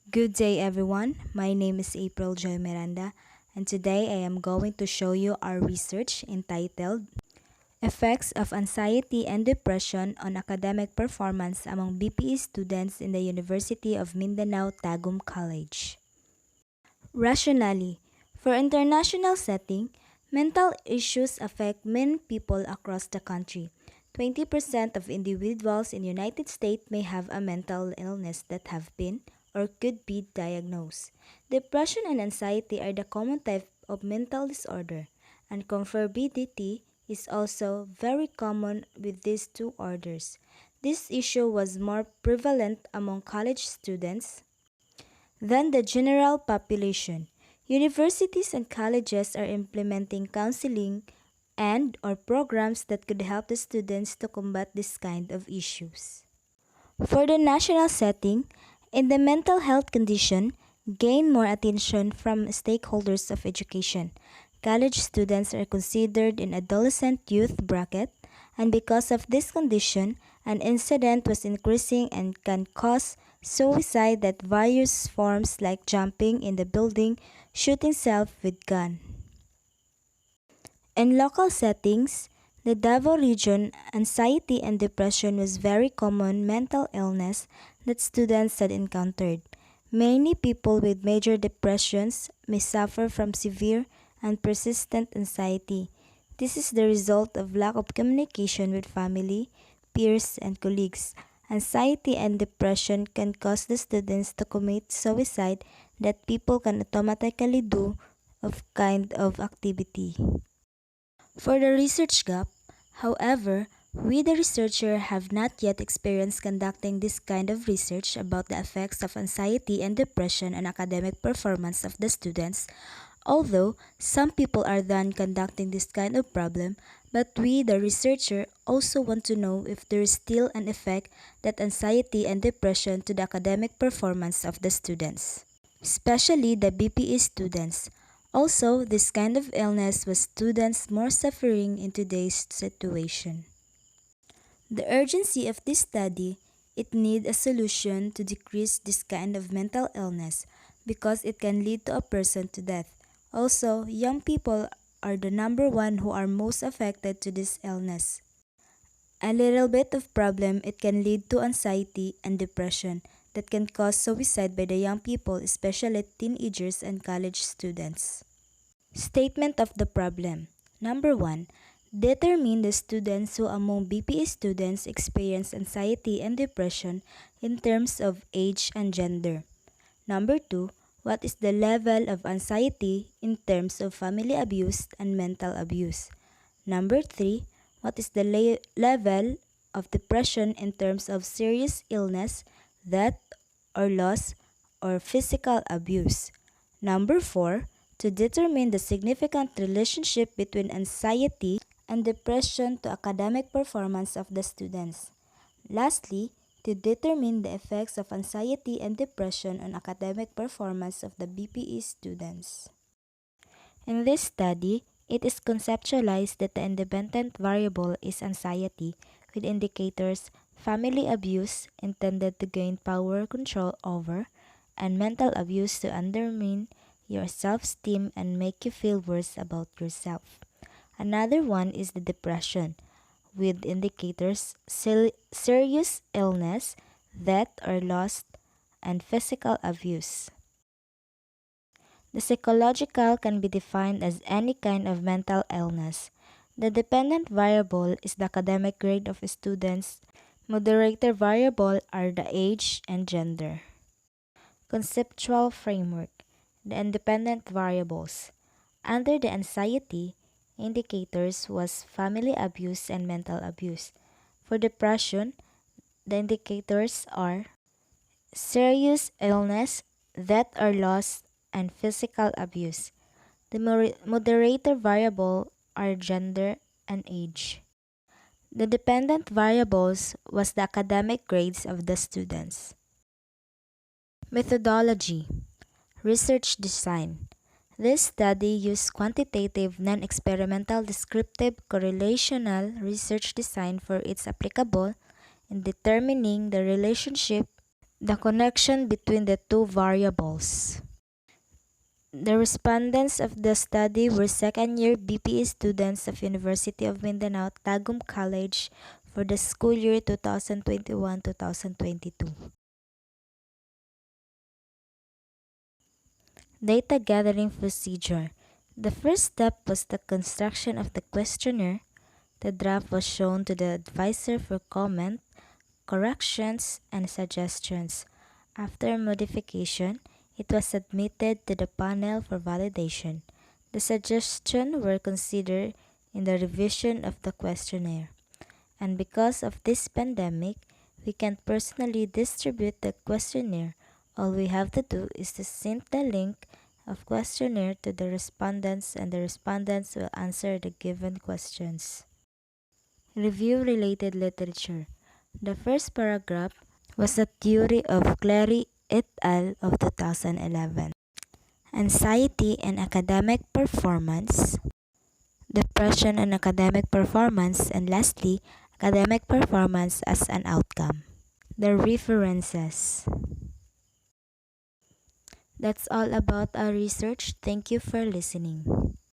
Good day, everyone. My name is April Joy Miranda, and today I am going to show you our research entitled Effects of Anxiety and Depression on Academic Performance Among BPE Students in the University of Mindanao Tagum College. Rationally, for international setting, mental issues affect many people across the country. 20% of individuals in the United States may have a mental illness that have been or could be diagnosed. Depression and anxiety are the common type of mental disorder, and comorbidity is also very common with these two orders. This issue was more prevalent among college students than the general population. Universities and colleges are implementing counseling and or programs that could help the students to combat this kind of issues. For the national setting, in the mental health condition, gain more attention from stakeholders of education. College students are considered in adolescent youth bracket, and because of this condition, an incident was increasing and can cause suicide at various forms like jumping in the building, shooting self with gun. In local settings, the Davao region, anxiety and depression was very common mental illness that students had encountered. Many people with major depressions may suffer from severe and persistent anxiety. This is the result of lack of communication with family, peers, and colleagues. Anxiety and depression can cause the students to commit suicide that people can automatically do of kind of activity. For the research gap, however, we the researcher have not yet experienced conducting this kind of research about the effects of anxiety and depression on academic performance of the students. Although some people are done conducting this kind of problem, but we the researcher also want to know if there is still an effect that anxiety and depression to the academic performance of the students, especially the BPE students. Also, this kind of illness was students more suffering in today's situation. The urgency of this study, it need a solution to decrease this kind of mental illness because it can lead to a person to death. Also, young people are the number one who are most affected to this illness. A little bit of problem, it can lead to anxiety and depression that can cause suicide by the young people, especially teenagers and college students. Statement of the problem. Number 1. Determine the students who among BPE students experience anxiety and depression in terms of age and gender. Number 2. What is the level of anxiety in terms of family abuse and mental abuse? Number 3. What is the level of depression in terms of serious illness, death, or loss, or physical abuse? Number 4. To determine the significant relationship between anxiety and depression to academic performance of the students. Lastly, to determine the effects of anxiety and depression on academic performance of the BPE students. In this study, it is conceptualized that the independent variable is anxiety, with indicators family abuse intended to gain power control over, and mental abuse to undermine your self-esteem and make you feel worse about yourself. Another one is the depression, with indicators serious illness, death or loss, and physical abuse. The psychological can be defined as any kind of mental illness. The dependent variable is the academic grade of students. Moderator variable are the age and gender. Conceptual framework. The independent variables. Under the anxiety, indicators was family abuse and mental abuse. For depression, the indicators are serious illness, death or loss, and physical abuse. The moderator variable are gender and age. The dependent variables was the academic grades of the students. Methodology. Research design. This study used quantitative, non-experimental, descriptive, correlational research design for its applicable in determining the relationship The connection between the two variables. The respondents of the study were second-year BPE students of University of Mindanao Tagum College for the school year 2021-2022. Data gathering procedure. The first step was the construction of the questionnaire. The draft was shown to the advisor for comment, corrections, and suggestions. After modification, it was submitted to the panel for validation. The suggestions were considered in the revision of the questionnaire. And because of this pandemic, we can't personally distribute the questionnaire. All we have to do is to send the link of questionnaire to the respondents and the respondents will answer the given questions. Review related literature. The first paragraph was a theory of Clary et al. Of 2011. Anxiety and academic performance, depression and academic performance, and lastly, academic performance as an outcome. The references. That's all about our research. Thank you for listening.